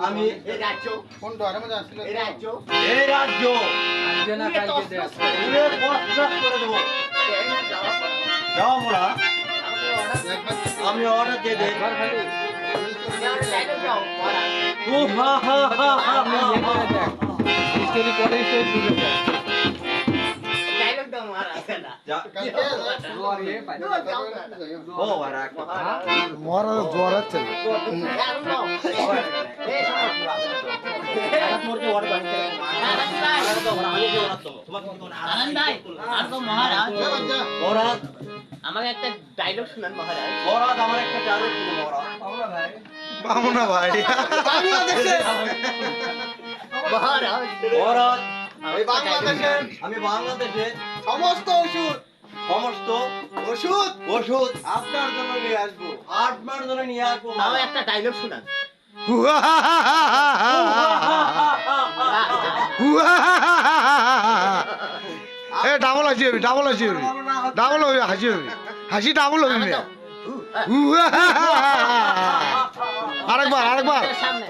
আমি এই রাজ্য কোন ডরে মধ্যে আসছিল এই রাজ্য এই রাজ্য আজকে না কালকে দেখ পুরো বস্ত্রাস করে দেবো। যাও মোরা, আমি অর্ডার দিয়ে দেই। একবার খালি ও হা হা হা হা আপনি ইয়ে করে দেখ স্টোরি পরে স্টোরি দিবে ডায়লগ দাও মহারাজ যা ও আরা মরা জ্বর আছে মোরকে অর্ডার বানিয়ে আনন্দ ভাই আর তো মহারাজ মহারাজ আমাকে একটা ডায়লগ শুনান মহারাজ মহারাজ আমার একটা ডায়লগ দিন মহারাজ। বামুনা ভাই বাংলাদেশে মহারাজ মহারাজ এই বাংলাদেশের আমি বাংলাদেশে সমস্ত ওষুধ সমস্ত ওষুধ ওষুধ আপনার জন্য নিয়ে আসবো 8 মাস ধরে নিয়ে আসবো। তাও একটা ডায়লগ শুনান এ ডাবল হাসি হবে ডাবল হাসি হবে ডাবল হবে হাসি হবে হাসি ডাবল হবে মেয়ে আরেকবার আরেকবার সামনে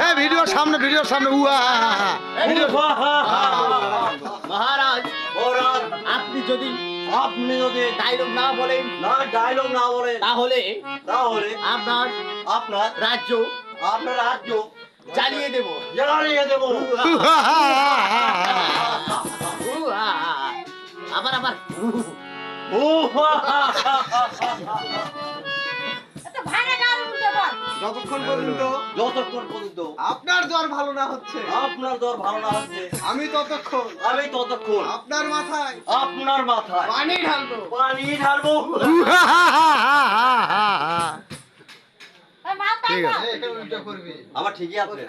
এ ভিডিওর সামনে মহারাজ মহারাজ আপনি যদি আপনি যদি ডায়লগ না বলেন না ডায়লগ না বলে তাহলে তাহলে আপনার আপনার রাজ্য আপনার রাজ্য জ্বালিয়ে দেব জ্বালিয়ে দেব। আবার আবার ও হা হা হা হা। যতক্ষণ পর্যন্ত যতক্ষণ পর্যন্ত আপনার জ্বর ভালো না হচ্ছে আপনার দর ভালো না হচ্ছে আমি ততক্ষণ আমি ততক্ষণ আপনার মাথায় আপনার মাথায় পানি ঢালবো পানি ঢালবো। ঠিক আছে এটা উল্টো করবি আমার ঠিকই আছে।